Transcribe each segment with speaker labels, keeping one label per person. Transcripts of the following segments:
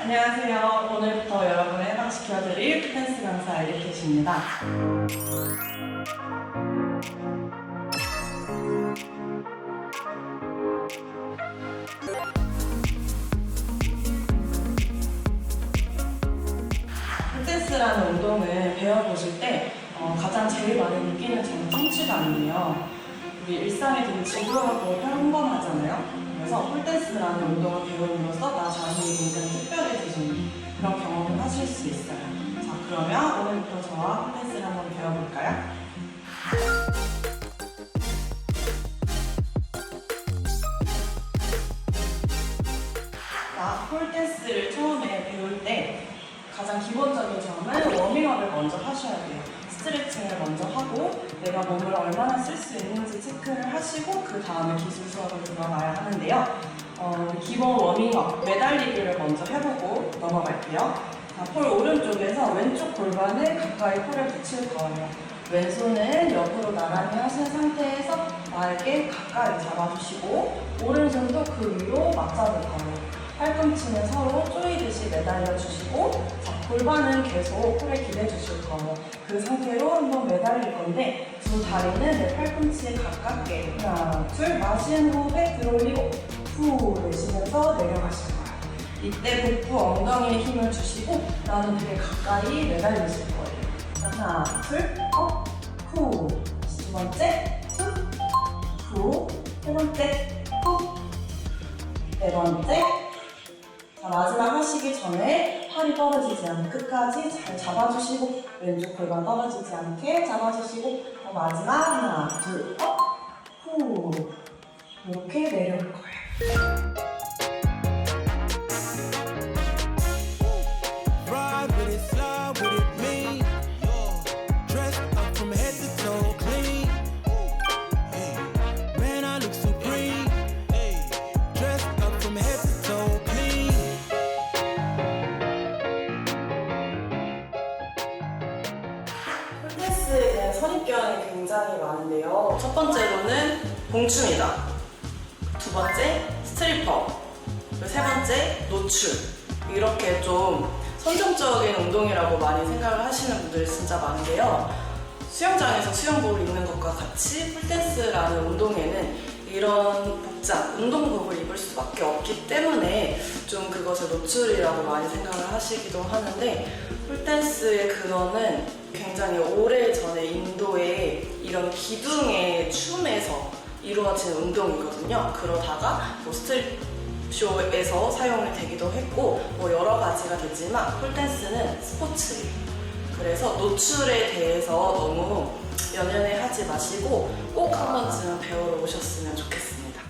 Speaker 1: 안녕하세요. 오늘부터 여러분을 해방시켜드릴 피트니스 강사 엘리캣입니다. 피트니스라는 운동을 배워보실 때 가장 제일 많이 느끼는 점은 성취감이에요. 우리 일상이 되게 지루하고 평범하잖아요. 그래서 폴댄스라는 운동을 배움으로써 나 자신이 굉장히 특별해지는 그런 경험을 하실 수 있어요. 자, 그러면 오늘부터 저와 폴댄스를 한번 배워볼까요? 자, 폴댄스를 처음에 배울 때 가장 기본적인 점은 워밍업을 먼저 하셔야 돼요. 스트레칭을 먼저 하고 내가 몸을 얼마나 쓸 수 있는지 체크를 하시고 그 다음에 기술 수업을 들어가야 하는데요. 기본 워밍업, 매달리기를 먼저 해보고 넘어갈게요. 자, 폴 오른쪽에서 왼쪽 골반을 가까이 폴에 붙일 거예요. 왼손은 옆으로 나란히 하신 상태에서 나에게 가까이 잡아주시고 오른손도 그 위로 맞잡을 거예요. 팔꿈치는 서로 쪼이듯이 매달려 주시고 자, 골반은 계속 폴에 기대 주실 거예요. 그 상태로 한번 매달릴 건데 두 다리는 내 팔꿈치에 가깝게 하나, 둘 마시는 호흡에 들어올리고 후 내쉬면서 내려가실 거예요. 이때 복부 엉덩이에 힘을 주시고 나는 되게 가까이 매달리실 거예요. 자, 하나, 둘, 업, 후. 두 번째, 후. 세 번째, 후. 네 번째. 자, 마지막 하시기 전에 팔이 떨어지지 않게 끝까지 잘 잡아주시고 왼쪽 골반 떨어지지 않게 잡아주시고 마지막 하나, 둘, 업, 후 이렇게 내려올 거예요. 폴댄스에 대한 선입견이 굉장히 많은데요. 첫 번째로는 봉춤이다. 두 번째, 스트리퍼. 그리고 세 번째, 노출. 이렇게 좀 선정적인 운동이라고 많이 생각을 하시는 분들이 진짜 많은데요. 수영장에서 수영복을 입는 것과 같이 폴댄스라는 운동에는 이런 복장, 운동복을 입을 수밖에 없기 때문에 좀 그것을 노출이라고 많이 생각을 하시기도 하는데 폴댄스의 근원은 굉장히 오래전에 인도의 이런 기둥의 춤에서 이루어진 운동이거든요. 그러다가 뭐 스트릿 쇼에서 사용이 되기도 했고 뭐 여러 가지가 되지만 폴댄스는 스포츠예요. 그래서 노출에 대해서 너무 연연해 하지 마시고 꼭 한 번쯤은 배우러 오셨으면 좋겠습니다.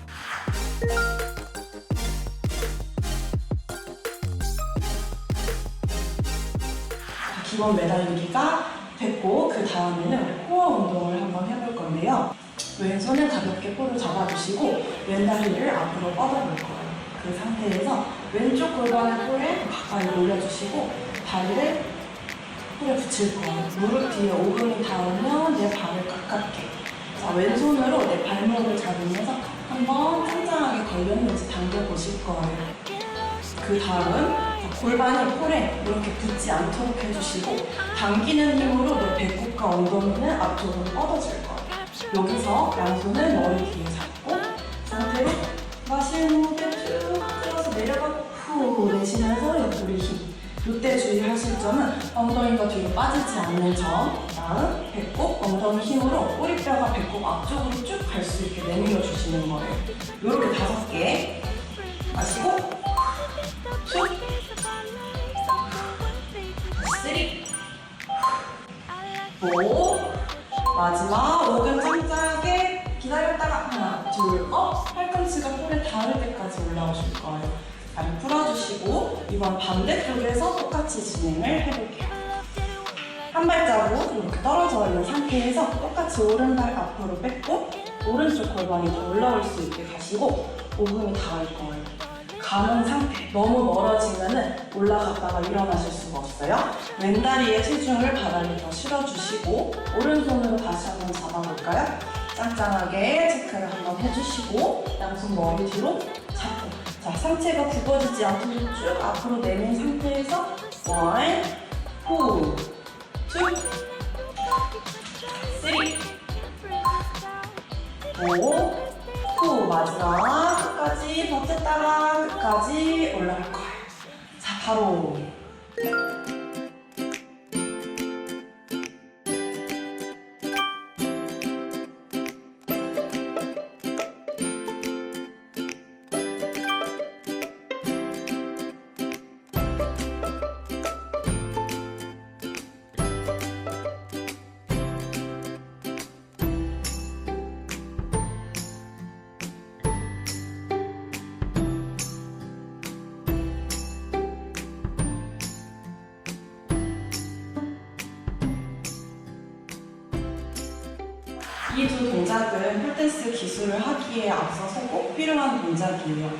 Speaker 1: 기본 매달리기가 됐고 그 다음에는 코어 운동을 한번 해볼 건데요. 왼손은 가볍게 폴을 잡아주시고 왼다리를 앞으로 뻗어볼 거예요. 그 상태에서 왼쪽 골반을 폴에 가까이 올려주시고 다리를 폴에 붙일 거예요. 무릎 뒤에 오금이 닿으면 내 발을 가깝게. 자, 왼손으로 내 발목을 잡으면서 한번 짱짱하게 걸렸는지 당겨보실 거예요. 그 다음 골반이 폴에 이렇게 붙지 않도록 해주시고 당기는 힘으로 내 배꼽과 엉덩이는 앞쪽으로 뻗어질 거예요. 여기서 양손을 머리 뒤에 잡고 상태로 마시는 호흡에 쭉 끌어서 내려가고 후 내쉬면서 옆구리 힘. 이때 주의하실 점은 엉덩이가 뒤로 빠지지 않는 점, 다음 배꼽, 엉덩이 힘으로 꼬리뼈가 배꼽 앞쪽으로 쭉 갈 수 있게 내밀어 주시는 거예요. 이렇게 5개 마시고 쭉 3 5 마지막 오금 짱짱하게 기다렸다가 하나, 둘, 팔꿈치가 폴에 닿을 때까지 올라오실 거예요. 다리 풀어주시고 이번 반대쪽에서 똑같이 진행을 해볼게요. 한 발자국 이렇게 떨어져 있는 상태에서 똑같이 오른발 앞으로 뺐고 오른쪽 골반이 더 올라올 수 있게 가시고 오금이 닿을 거예요. 감은 상태, 너무 멀어지면은 올라갔다가 일어나실 수가 없어요. 왼다리에 체중을 바닥에 더 실어주시고 오른손으로 다시 한번 잡아볼까요? 짱짱하게 체크를 한번 해주시고 양손 머리 뒤로 잡고 자, 상체가 굽어지지 않도록 쭉 앞으로 내민 상태에서 1, 2, 3, 5, 9 마지막 끝까지 버텼다가 끝까지 올라갈 거예요. 자, 바로 이 두 동작은 폴댄스 기술을 하기에 앞서서 꼭 필요한 동작이에요.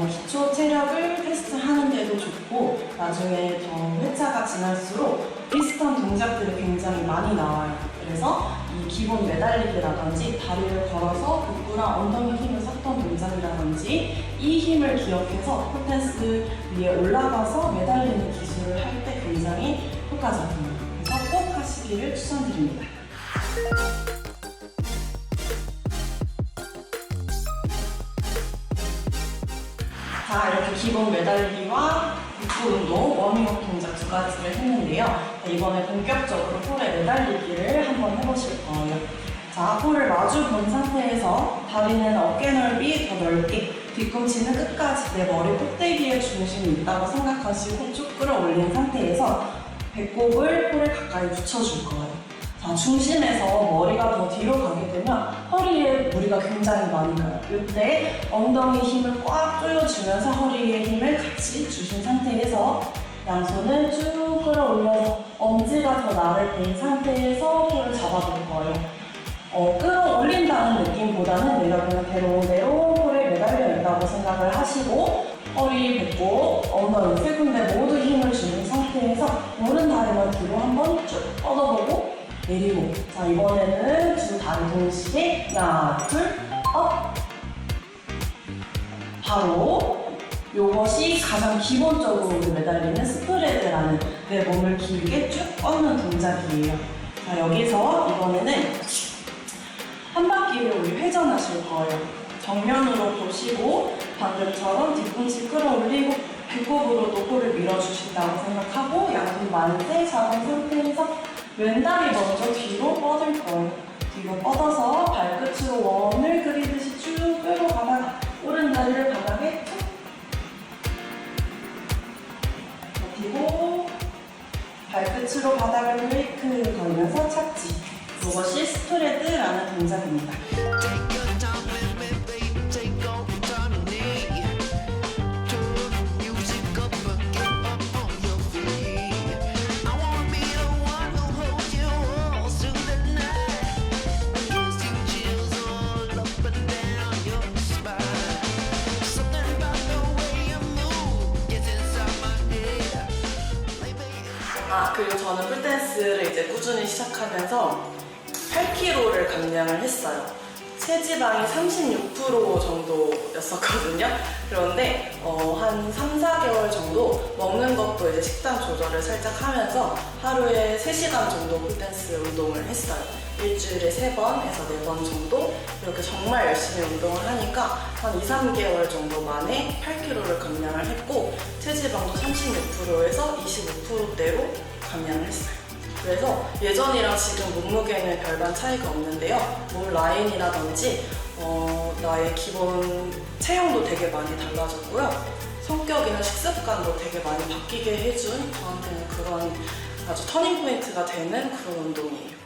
Speaker 1: 기초 체력을 테스트하는 데도 좋고 나중에 더 회차가 지날수록 비슷한 동작들이 굉장히 많이 나와요. 그래서 이 기본 매달리기라든지 다리를 걸어서 복부랑 엉덩이 힘을 섞던 동작이라든지 이 힘을 기억해서 폴댄스 위에 올라가서 매달리는 기술을 할 때 굉장히 효과적이에요. 그래서 꼭 하시기를 추천드립니다. 자, 이렇게 기본 매달리기와 복부 운동, 워밍업 동작 두 가지를 했는데요. 자, 이번에 본격적으로 폴에 매달리기를 한번 해보실 거예요. 자, 폴을 마주 본 상태에서 다리는 어깨 넓이 더 넓게, 뒤꿈치는 끝까지 내 머리 꼭대기에 중심이 있다고 생각하시고 쭉 끌어올린 상태에서 배꼽을 폴에 가까이 붙여줄 거예요. 자, 중심에서 머리가 더 뒤로 가게 되면 허리에 무리가 굉장히 많이 가요. 이때 엉덩이 힘을 꽉 조여주면서 허리에 힘을 같이 주신 상태에서 양손을 쭉 끌어올려서 엄지가 더 나를 댄 상태에서 폴을 잡아볼 거예요. 끌어올린다는 느낌보다는 내가 그냥 대롱대롱 폴에 매달려 있다고 생각을 하시고 허리, 배꼽, 엉덩이 세 군데 모두 힘을 주는 상태에서 오른 다리만 뒤로 한번 쭉 뻗어보고 내리고. 자, 이번에는 두 다리 동시에 하나, 둘, 업. 바로 이것이 가장 기본적으로 매달리는 스프레드라는 내 몸을 길게 쭉 뻗는 동작이에요. 자, 여기서 이번에는 한 바퀴를 우리 회전하실 거예요. 정면으로 보시고 방금처럼 뒤꿈치 끌어올리고 배꼽으로도 폴을 밀어주신다고 생각하고 양손 만세 잡은 상태에서 왼다리 먼저 뒤로 뻗을 거예요. 뒤로 뻗어서 발끝으로 원을 그리듯이 쭉 끌고 가다가 오른다리를 바닥에 툭 버티고 발끝으로 바닥을 브레이크 걸면서 착지. 이것이 스프레드라는 동작입니다. 그리고 저는 폴댄스를 이제 꾸준히 시작하면서 8kg를 감량을 했어요. 체지방이 36% 정도였었거든요. 그런데 한 3, 4개월 정도 먹는 것도 이제 식단 조절을 살짝 하면서 하루에 3시간 정도 폴댄스 운동을 했어요. 일주일에 3번에서 4번 정도 이렇게 정말 열심히 운동을 하니까 한 2, 3개월 정도 만에 8kg를 감량을 했고 체지방도 36%에서 25%대로 감량을 했어요. 그래서 예전이랑 지금 몸무게는 별반 차이가 없는데요. 몸 라인이라든지 나의 기본 체형도 되게 많이 달라졌고요. 성격이나 식습관도 되게 많이 바뀌게 해준 저한테는 그런 아주 터닝 포인트가 되는 그런 운동이에요.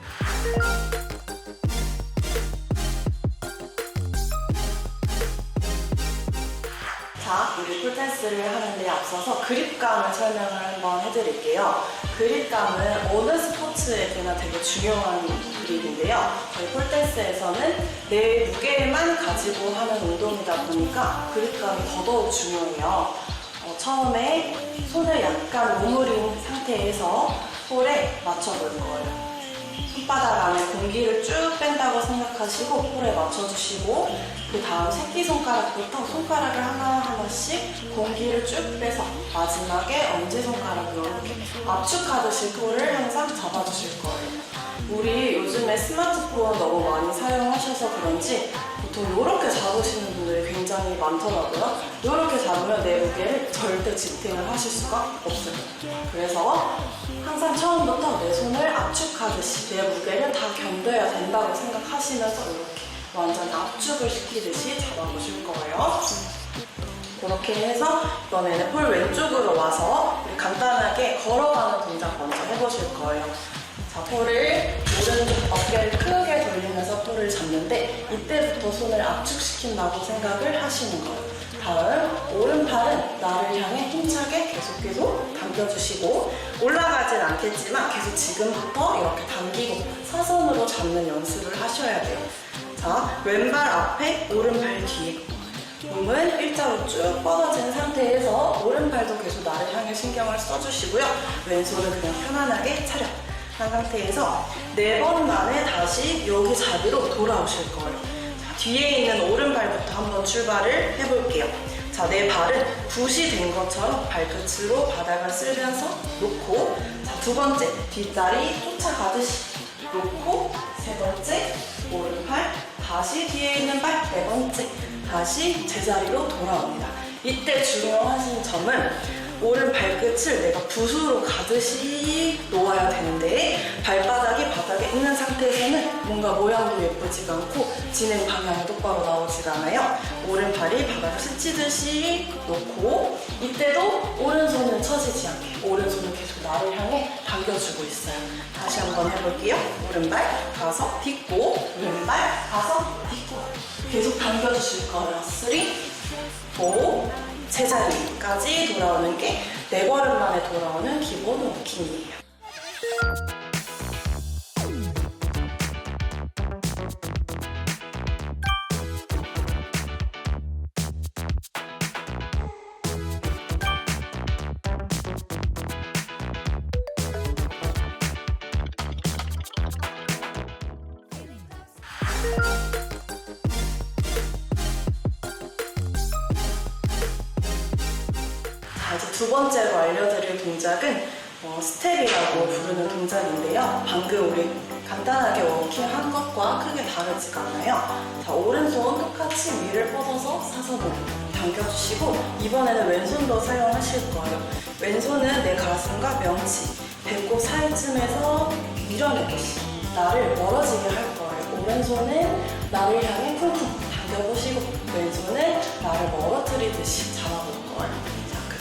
Speaker 1: 자, 우리 폴댄스를 하는데 앞서서 그립감을 설명을 한번 해드릴게요. 그립감은 어느 스포츠에게나 되게 중요한 그립인데요. 저희 폴댄스에서는 내 무게만 가지고 하는 운동이다 보니까 그립감이 더더욱 중요해요. 처음에 손을 약간 오므린 상태에서 폴에 맞춰볼 거예요. 손바닥 안에 공기를 쭉 뺀다고 생각하시고 폴에 맞춰주시고 그 다음 새끼손가락부터 손가락을 하나하나씩 공기를 쭉 빼서 마지막에 엄지손가락으로 이렇게 압축하듯이 폴을 항상 잡아주실 거예요. 우리 요즘에 스마트폰 너무 많이 사용하셔서 그런지 보통 이렇게 잡으시는 분들이 굉장히 많더라고요. 이렇게 잡으면 내 무게를 절대 지탱을 하실 수가 없어요. 그래서 항상 처음부터 내 손을 압축하듯이 내 무게를 다 견뎌야 된다고 생각하시면서 이렇게 완전 압축을 시키듯이 잡아보실 거예요. 그렇게 해서 이번에는 폴 왼쪽으로 와서 우리 간단하게 걸어가는 동작 먼저 해보실 거예요. 자, 폴을 오른쪽 어깨를 크게 돌리면서 폴을 잡는데 이때부터 손을 압축시킨다고 생각을 하시는 거예요. 다음 오른팔은 나를 향해 힘차게 계속 당겨주시고 올라가진 않겠지만 계속 지금부터 이렇게 당기고 사선으로 잡는 연습을 하셔야 돼요. 자, 왼발 앞에 오른발 뒤에 몸은 일자로 쭉 뻗어진 상태에서 오른팔도 계속 나를 향해 신경을 써주시고요. 왼손은 그냥 편안하게 차려 한 상태에서 4번 만에 다시 여기 자리로 돌아오실 거예요. 자, 뒤에 있는 오른발부터 한번 출발을 해볼게요. 자, 내 발은 붓이 된 것처럼 발끝으로 바닥을 쓸면서 놓고, 자, 2번째 뒷다리 쫓아가듯이 놓고, 3번째 오른팔 다시 뒤에 있는 발 4번째 다시 제자리로 돌아옵니다. 이때 중요하신 점은 오른 발끝을 내가 붓으로 가듯이 놓아야 되는데 발바닥이 바닥에 있는 상태에서는 뭔가 모양도 예쁘지가 않고 진행 방향이 똑바로 나오지가 않아요. 오른발이 바닥을 스치듯이 놓고 이때도 오른손은 처지지 않게 오른손은 계속 나를 향해 당겨주고 있어요. 다시 한번 해볼게요. 오른발 가서 딛고 왼발 가서 딛고 계속 당겨주실 거예요. 3, 4 제자리까지 돌아오는 게 4걸음 만에 돌아오는 기본 워킹이에요. 이제 2번째로 알려드릴 동작은 스텝이라고 부르는 동작인데요. 방금 우리 간단하게 워킹한 것과 크게 다르지가 않아요. 자, 오른손 똑같이 위를 뻗어서 사선으로 당겨주시고 이번에는 왼손도 사용하실 거예요. 왼손은 내 가슴과 명치, 배꼽 사이쯤에서 밀어내듯이 나를 멀어지게 할 거예요. 오른손은 나를 향해 쿵쿵 당겨보시고 왼손은 나를 멀어뜨리듯이 잡아볼 거예요.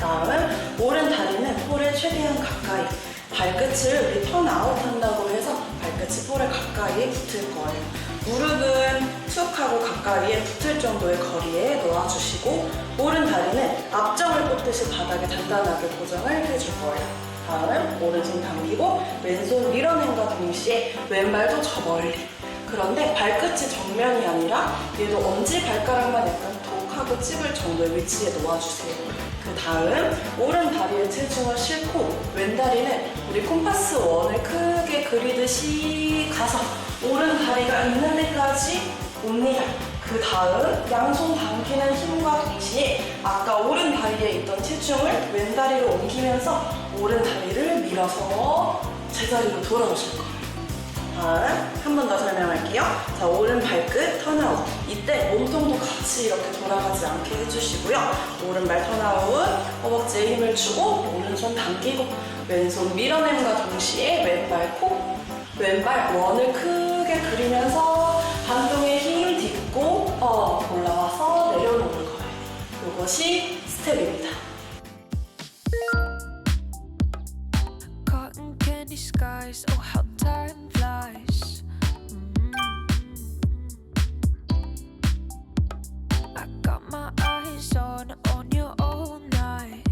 Speaker 1: 다음 오른 다리는 폴에 최대한 가까이 발끝을 우리 턴아웃 한다고 해서 발끝이 폴에 가까이에 붙을 거예요. 무릎은 툭 하고 가까이에 붙을 정도의 거리에 놓아주시고 오른 다리는 앞정을 뻗듯이 바닥에 단단하게 고정을 해줄 거예요. 다음 오른손 당기고 왼손 밀어낸과 동시에 왼발도 저 멀리 그런데 발끝이 정면이 아니라 얘도 엄지발가락만 약간 톡 하고 찝을 정도의 위치에 놓아주세요. 그 다음 오른 다리에 체중을 싣고 왼 다리는 우리 콤파스 원을 크게 그리듯이 가서 오른 다리가 있는 데까지 옵니다. 그 다음 양손 당기는 힘과 동시에 아까 오른 다리에 있던 체중을 왼 다리로 옮기면서 오른 다리를 밀어서 제자리로 돌아오실 거예요. 다음 한 번 더 설명할게요. 자, 오른 발끝 턴아웃. 이때 몸통도 같이 이렇게 돌아가지 않게 해주시고요. 오른발 턴아웃, 허벅지에 힘을 주고 오른손 당기고 왼손 밀어냄과 동시에 왼발 콕, 왼발 원을 크게 그리면서 반동에 힘 딛고 올라와서 내려놓는 거예요. 이것이 스텝입니다.
Speaker 2: Cotton candy skies, oh how time flies. I got my eyes on you all night.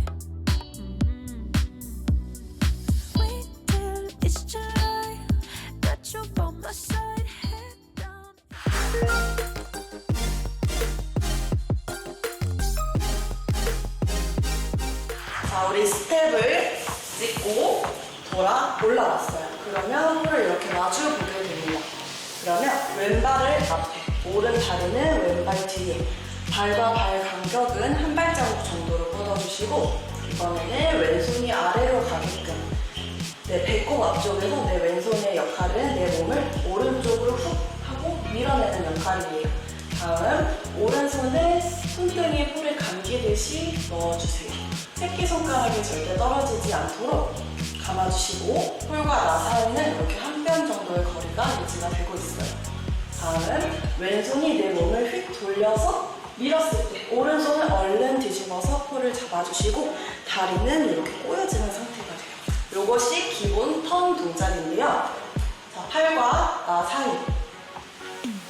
Speaker 2: Wait till it's July, got you by my side, head down.
Speaker 1: 자, 우리 스텝을 찍고 돌아 올라왔어요. 그러면 홀을 이렇게 마주 보게 됩니다. 그러면 왼발을 앞에, 오른 다리는 왼발 뒤에, 발과 발 간격은 한 발자국 정도로 뻗어주시고 이번에는 왼손이 아래로 가게끔 내 배꼽 앞쪽에서 내 왼손의 역할은 내 몸을 오른쪽으로 훅 하고 밀어내는 역할이에요. 다음 오른손을 손등에 홀을 감기듯이 넣어주세요. 새끼손가락이 절대 떨어지지 않도록 감아주시고 홀과 나 사이는 이렇게 한 뼘 정도의 거리가 유지가 되고 있어요. 다음 왼손이 내 몸을 휙 돌려서 밀었을 때 오른손을 얼른 뒤집어서 홀을 잡아주시고 다리는 이렇게 꼬여지는 상태가 돼요. 이것이 기본 턴 동작인데요. 자, 팔과 나 사이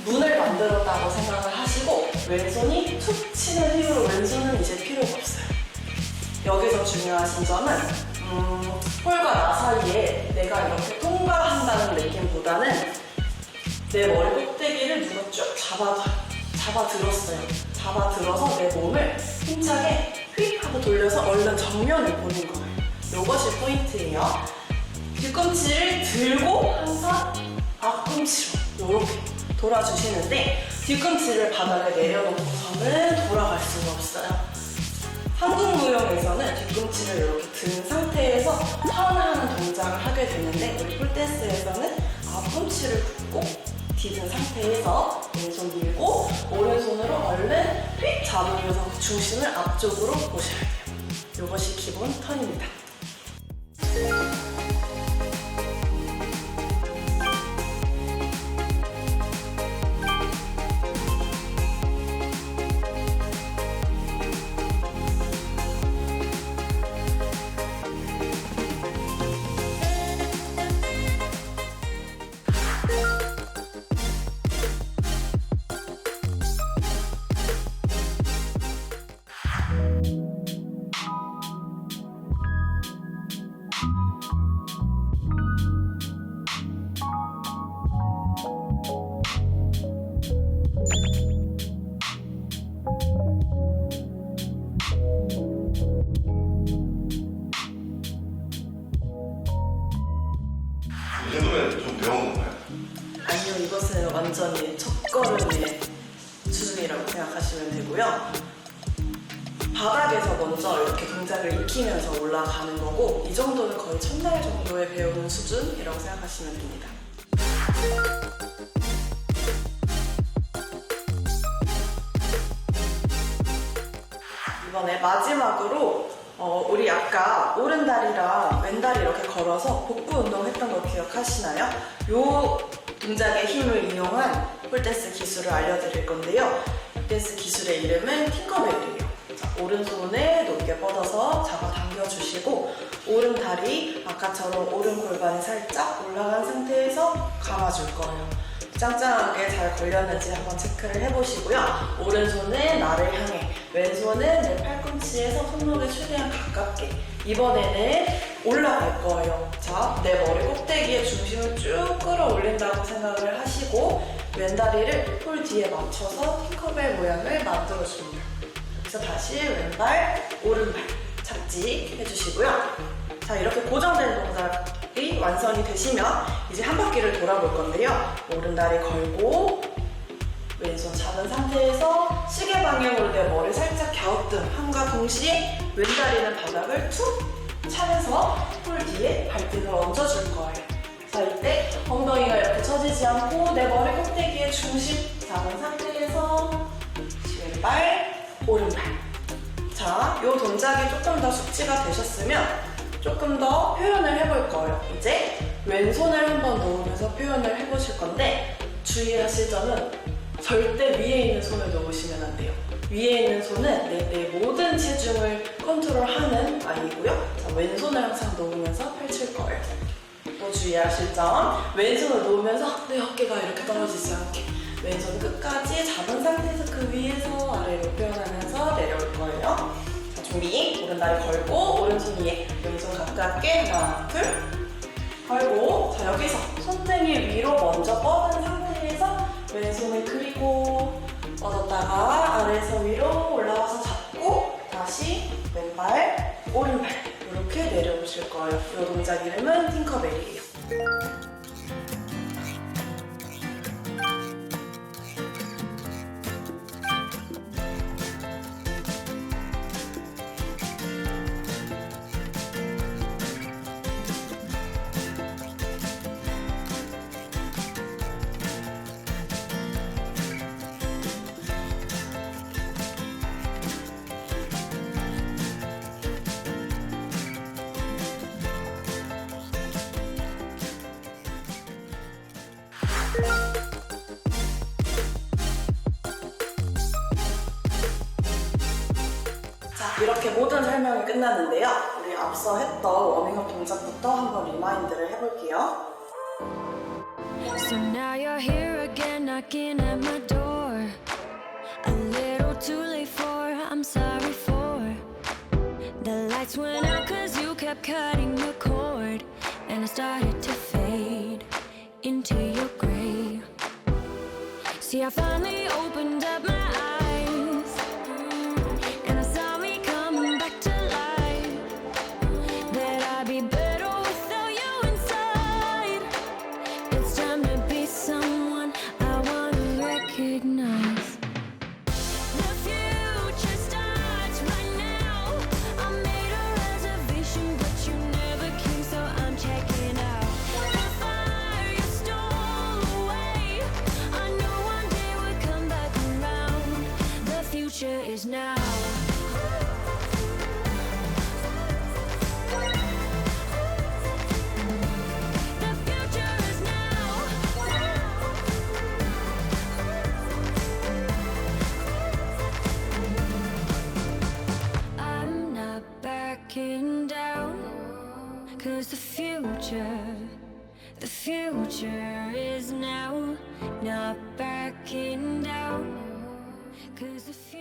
Speaker 1: 문을 만들었다고 생각을 하시고 왼손이 툭 치는 힘으로 왼손은 이제 필요가 없어요. 여기서 중요하신 점은 홀과 나 사이에 내가 이렇게 통과한다는 느낌보다는 내 머리 꼭대기를 누가 쭉 잡아들었어요. 잡아들어서 내 몸을 힘차게 휙 하고 돌려서 얼른 정면을 보는 거예요. 이것이 포인트예요. 뒤꿈치를 들고 항상 앞꿈치로 이렇게 돌아주시는데 뒤꿈치를 바닥에 내려놓고서는 돌아갈 수가 없어요. 한국 무용에서는 뒤꿈치를 이렇게 든 상태에서 턴하는 동작을 하게 되는데 우리 폴댄스에서는 앞꿈치를 굽고 디든 상태에서 왼손 밀고 오른손으로 얼른 휙 잡으면서 중심을 앞쪽으로 모셔야 돼요. 이것이 기본 턴입니다.
Speaker 3: 이 정도면 좀 배운 건가요?
Speaker 1: 아니요, 이것은 완전히 첫걸음의 수준이라고 생각하시면 되고요. 바닥에서 먼저 이렇게 동작을 익히면서 올라가는 거고 이 정도는 거의 첫날 정도에 배우는 수준이라고 생각하시면 됩니다. 이번에 마지막으로 우리 아까 오른다리랑 왼다리 이렇게 걸어서 복부 운동했던 거 기억하시나요? 이 동작의 힘을 이용한 폴댄스 기술을 알려드릴 건데요. 폴댄스 기술의 이름은 팅커벨이에요. 자, 오른손을 높게 뻗어서 잡아당겨주시고 오른다리 아까처럼 오른 골반이 살짝 올라간 상태에서 감아줄 거예요. 짱짱하게 잘 걸렸는지 한번 체크를 해보시고요. 오른손은 나를 향해, 왼손은 내 팔꿈치에서 손목에 최대한 가깝게. 이번에는 올라갈 거예요. 자, 내 머리 꼭대기에 중심을 쭉 끌어올린다고 생각을 하시고 왼다리를 폴 뒤에 맞춰서 팅커벨 모양을 만들어줍니다. 여기서 다시 왼발, 오른발 착지 해주시고요. 자, 이렇게 고정된 동작이 완성이 되시면 이제 한 바퀴를 돌아볼 건데요. 오른다리 걸고 왼손 잡은 상태에서 시계 방향으로 내 머리 살짝 갸우뚱 함과 동시에 왼다리는 바닥을 툭 차면서 폴 뒤에 발등을 얹어줄 거예요. 자, 이때 엉덩이가 이렇게 처지지 않고 내 머리 꼭대기에 중심 잡은 상태에서 왼발, 오른발. 자, 이 동작이 조금 더 숙지가 되셨으면 조금 더 표현을 해볼 거예요. 이제 왼손을 한번 놓으면서 표현을 해보실 건데 주의하실 점은 절대 위에 있는 손을 놓으시면 안 돼요. 위에 있는 손은 내 모든 체중을 컨트롤하는 아이고요. 자, 왼손을 항상 놓으면서 펼칠 거예요. 또 주의하실 점, 왼손을 놓으면서 내 어깨가 이렇게 떨어지지 않게 왼손 끝까지 잡은 상태에서 그 위에서 아래로 표현하면서 내려올 거예요. 자, 준비. 오른다리 걸고 오른손 위에 왼손 가깝게 하나, 둘 걸고 자, 여기서 손등이 위로 먼저 뻗은 상태에서 왼손을 그리고 뻗었다가 아래에서 위로 올라와서 잡고 다시 왼발, 오른발 이렇게 이렇게 내려오실 거예요. 이 동작 이름은 팅커벨이에요. 자, 이렇게 모든 설명이 끝났는데요. 우리 앞서 했던 워밍업 동작부터 한번 리마인드를 해볼게요.
Speaker 2: So now you're here again, knocking at my door. A little too late for, I'm sorry for. The lights went out cause you kept cutting the cord. And I started to fade into your gray. See, I finally opened up my eyes, and I saw me coming back to life. That I'd be better without you inside. It's time to be someone I wanna recognize. The future starts right now. I made a reservation, but you never came, so I'm checking out. The fire you stole away, I knew one day would come back around. The future is now. The future is now. I'm not backing down, cause the future is now. Not backing down, cause the future.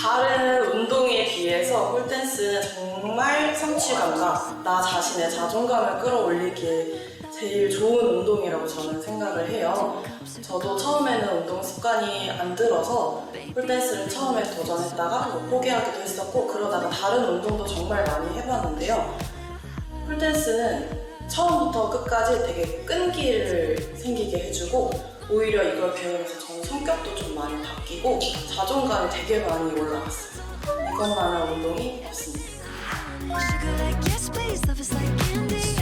Speaker 1: 다른 운동에 비해서 폴댄스는 정말 성취감과 나 자신의 자존감을 끌어올리기에 제일 좋은 운동이라고 저는 생각을 해요. 저도 처음에는 운동 습관이 안 들어서 폴댄스를 처음에 도전했다가 포기하기도 했었고, 그러다가 다른 운동도 정말 많이 해봤는데요. 폴댄스는 처음부터 끝까지 되게 끈기를 생기게 해주고, 오히려 이걸 배우면서 저는 성격도 좀 많이 바뀌고 자존감이 되게 많이 올라갔어요. 이것만한 운동이 없습니다.
Speaker 2: Sugar like yes please, love is like candy.